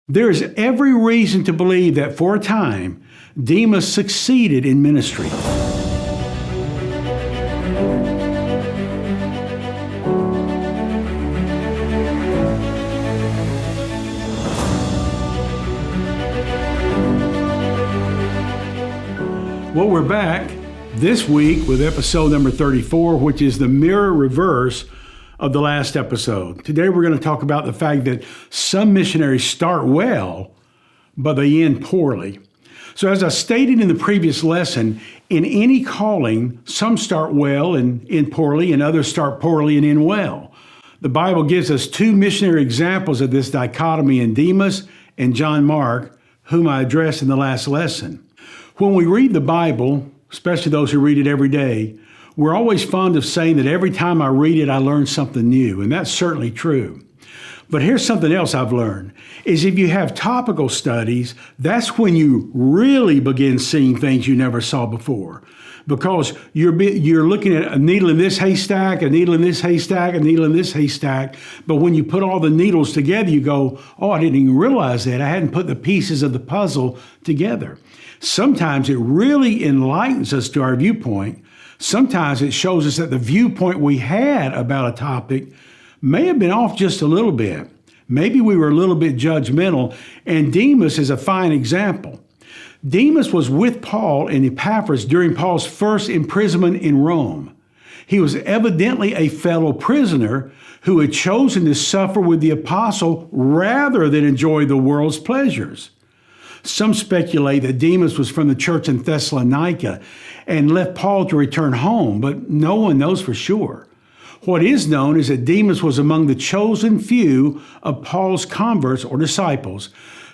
There is every reason to believe that for a time, Demas succeeded in ministry. Well, we're back this week with episode number 34, which is the mirror reverse of the last episode. Today we're going to talk about the fact that some missionaries start well, but they end poorly. So as I stated in the previous lesson, in any calling, some start well and end poorly, and others start poorly and end well. The Bible gives us two missionary examples of this dichotomy in Demas and John Mark, whom I addressed in the last lesson. When we read the Bible, especially those who read it every day, we're always fond of saying that every time I read it, I learn something new, and that's certainly true. But here's something else I've learned, is if you have topical studies, that's when you really begin seeing things you never saw before. Because you're looking at a needle in this haystack, a needle in this haystack, a needle in this haystack. But when you put all the needles together, you go, oh, I didn't even realize that. I hadn't put the pieces of the puzzle together. Sometimes it really enlightens us to our viewpoint. Sometimes it shows us that the viewpoint we had about a topic may have been off just a little bit. Maybe we were a little bit judgmental, and Demas is a fine example. Demas was with Paul and Epaphras during Paul's first imprisonment in Rome. He was evidently a fellow prisoner who had chosen to suffer with the apostle rather than enjoy the world's pleasures. Some speculate that Demas was from the church in Thessalonica and left Paul to return home, but no one knows for sure. What is known is that Demas was among the chosen few of Paul's converts or disciples,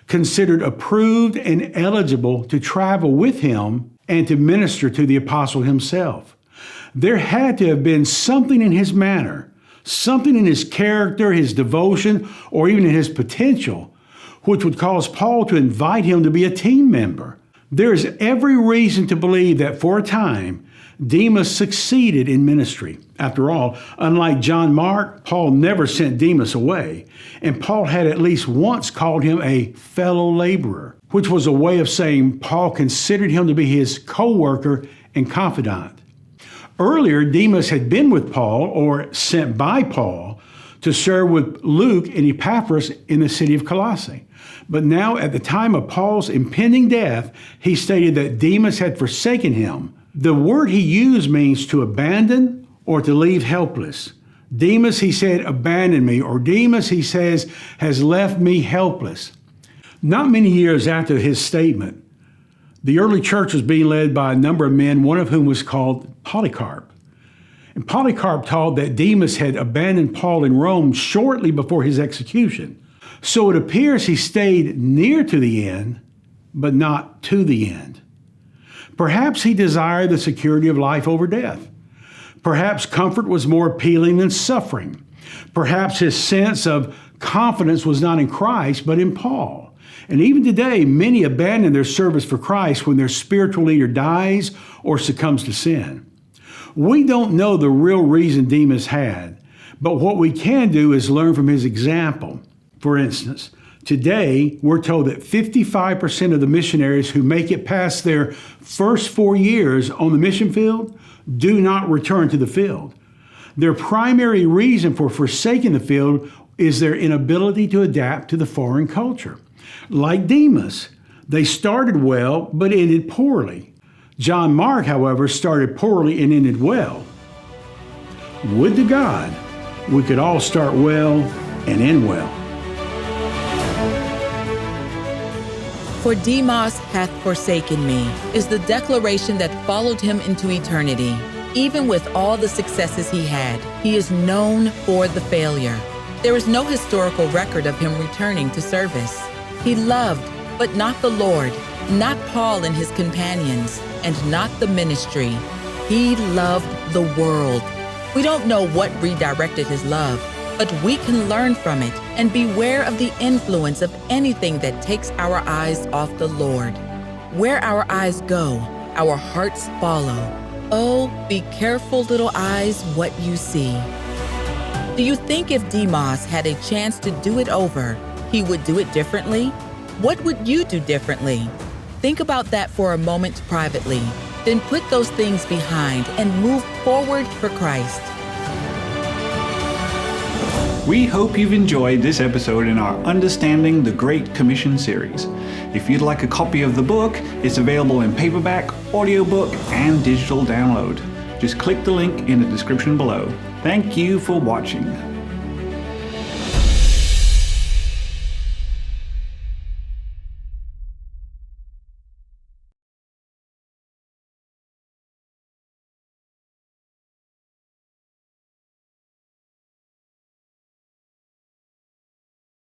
considered approved and eligible to travel with him and to minister to the apostle himself. There had to have been something in his manner, something in his character, his devotion, or even in his potential, which would cause Paul to invite him to be a team member. There is every reason to believe that for a time, Demas succeeded in ministry. After all, unlike John Mark, Paul never sent Demas away, and Paul had at least once called him a fellow laborer, which was a way of saying Paul considered him to be his co-worker and confidant. Earlier, Demas had been with Paul, or sent by Paul, to serve with Luke and Epaphras in the city of Colossae. But now, at the time of Paul's impending death, he stated that Demas had forsaken him. The word he used means to abandon or to leave helpless. Demas, he said, abandoned me, or Demas, he says, has left me helpless. Not many years after his statement, the early church was being led by a number of men, one of whom was called Polycarp. And Polycarp taught that Demas had abandoned Paul in Rome shortly before his execution. So it appears he stayed near to the end, but not to the end. Perhaps he desired the security of life over death. Perhaps comfort was more appealing than suffering. Perhaps his sense of confidence was not in Christ, but in Paul. And even today, many abandon their service for Christ when their spiritual leader dies or succumbs to sin. We don't know the real reason Demas had, but what we can do is learn from his example. For instance, today we're told that 55% of the missionaries who make it past their first 4 years on the mission field do not return to the field. Their primary reason for forsaking the field is their inability to adapt to the foreign culture. Like Demas, they started well but ended poorly. John Mark, however, started poorly and ended well. Would to God we could all start well and end well. For Demas hath forsaken me is the declaration that followed him into eternity. Even with all the successes he had, he is known for the failure. There is no historical record of him returning to service. He loved, but not the Lord, not Paul and his companions, and not the ministry. He loved the world. We don't know what redirected his love, but we can learn from it and beware of the influence of anything that takes our eyes off the Lord. Where our eyes go, our hearts follow. Oh, be careful, little eyes, what you see. Do you think if Demas had a chance to do it over, He would do it differently? What would you do differently? Think about that for a moment privately. Then put those things behind and move forward for Christ. We hope you've enjoyed this episode in our Understanding the Great Commission series. If you'd like a copy of the book, it's available in paperback, audiobook, and digital download. Just click the link in the description below. Thank you for watching.